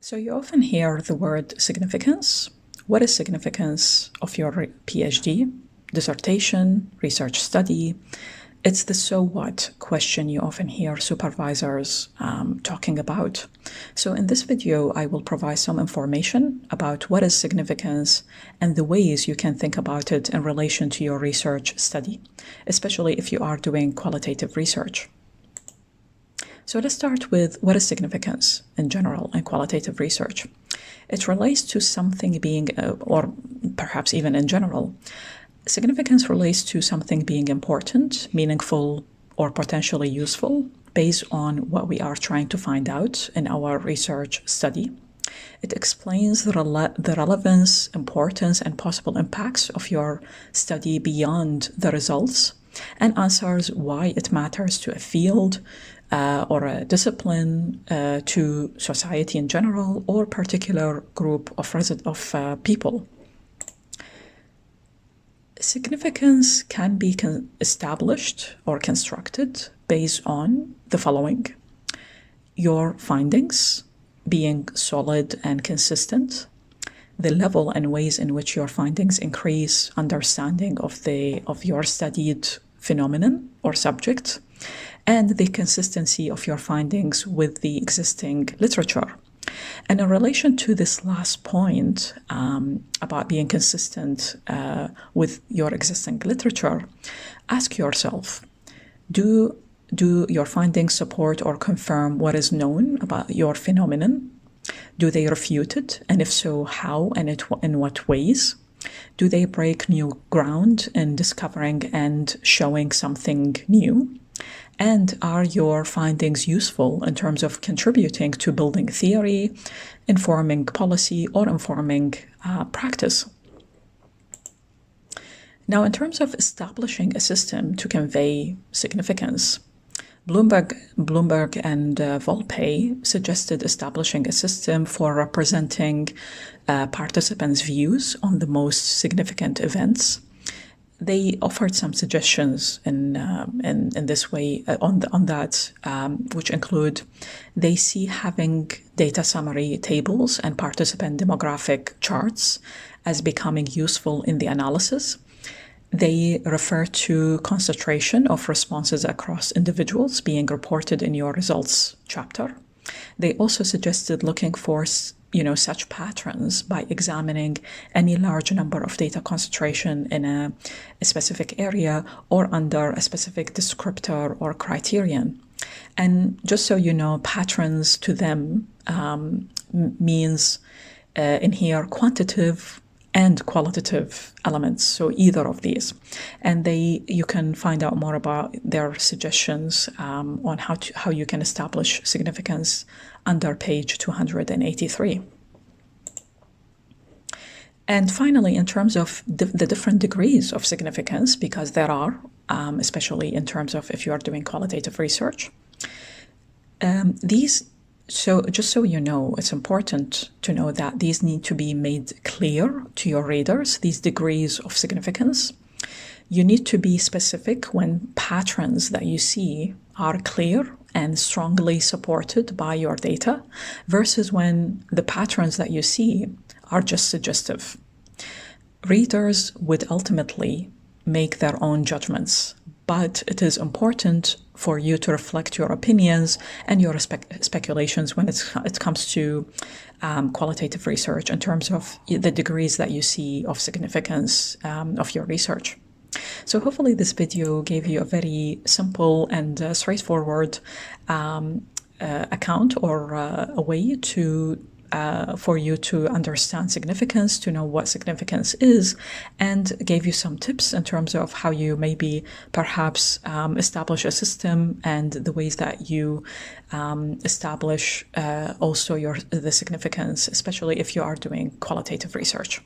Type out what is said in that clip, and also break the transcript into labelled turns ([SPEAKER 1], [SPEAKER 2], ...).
[SPEAKER 1] So you often hear the word significance. What is significance of your PhD, dissertation, research study? It's the so what question you often hear supervisors talking about. So in this video, I will provide some information about what is significance and the ways you can think about it in relation to your research study, especially if you are doing qualitative research. So let's start with what is significance in general in qualitative research. It relates to something being, or perhaps even in general, significance relates to something being important, meaningful, or potentially useful based on what we are trying to find out in our research study. It explains the relevance, importance, and possible impacts of your study beyond the results and answers why it matters to a field or a discipline, to society in general, or particular group of people. Significance can be established or constructed based on the following: your findings being solid and consistent, the level and ways in which your findings increase understanding of your studied phenomenon or subject, and the consistency of your findings with the existing literature. And in relation to this last point about being consistent with your existing literature, ask yourself, do your findings support or confirm what is known about your phenomenon? Do they refute it? And if so, how and in what ways? Do they break new ground in discovering and showing something new? And are your findings useful in terms of contributing to building theory, informing policy, or informing practice? Now, in terms of establishing a system to convey significance, Bloomberg and Volpe suggested establishing a system for representing participants' views on the most significant events. They offered some suggestions in this way on that, which include they see having data summary tables and participant demographic charts as becoming useful in the analysis. They refer to concentration of responses across individuals being reported in your results chapter. They also suggested looking for such patterns by examining any large number of data concentration in a specific area or under a specific descriptor or criterion. And just so you know, patterns to them means in here quantitative and qualitative elements, so either of these. And you can find out more about their suggestions on how you can establish significance under page 283. And finally, in terms of the different degrees of significance, because there are, especially in terms of if you are doing qualitative research, so just so you know, it's important to know that these need to be made clear to your readers, these degrees of significance. You need to be specific when patterns that you see are clear and strongly supported by your data versus when the patterns that you see are just suggestive. Readers would ultimately make their own judgments, but it is important for you to reflect your opinions and your speculations when it comes to qualitative research in terms of the degrees that you see of significance of your research. So hopefully this video gave you a very simple and straightforward account or a way for you to understand significance, to know what significance is, and gave you some tips in terms of how you maybe perhaps establish a system and the ways that you establish also the significance, especially if you are doing qualitative research.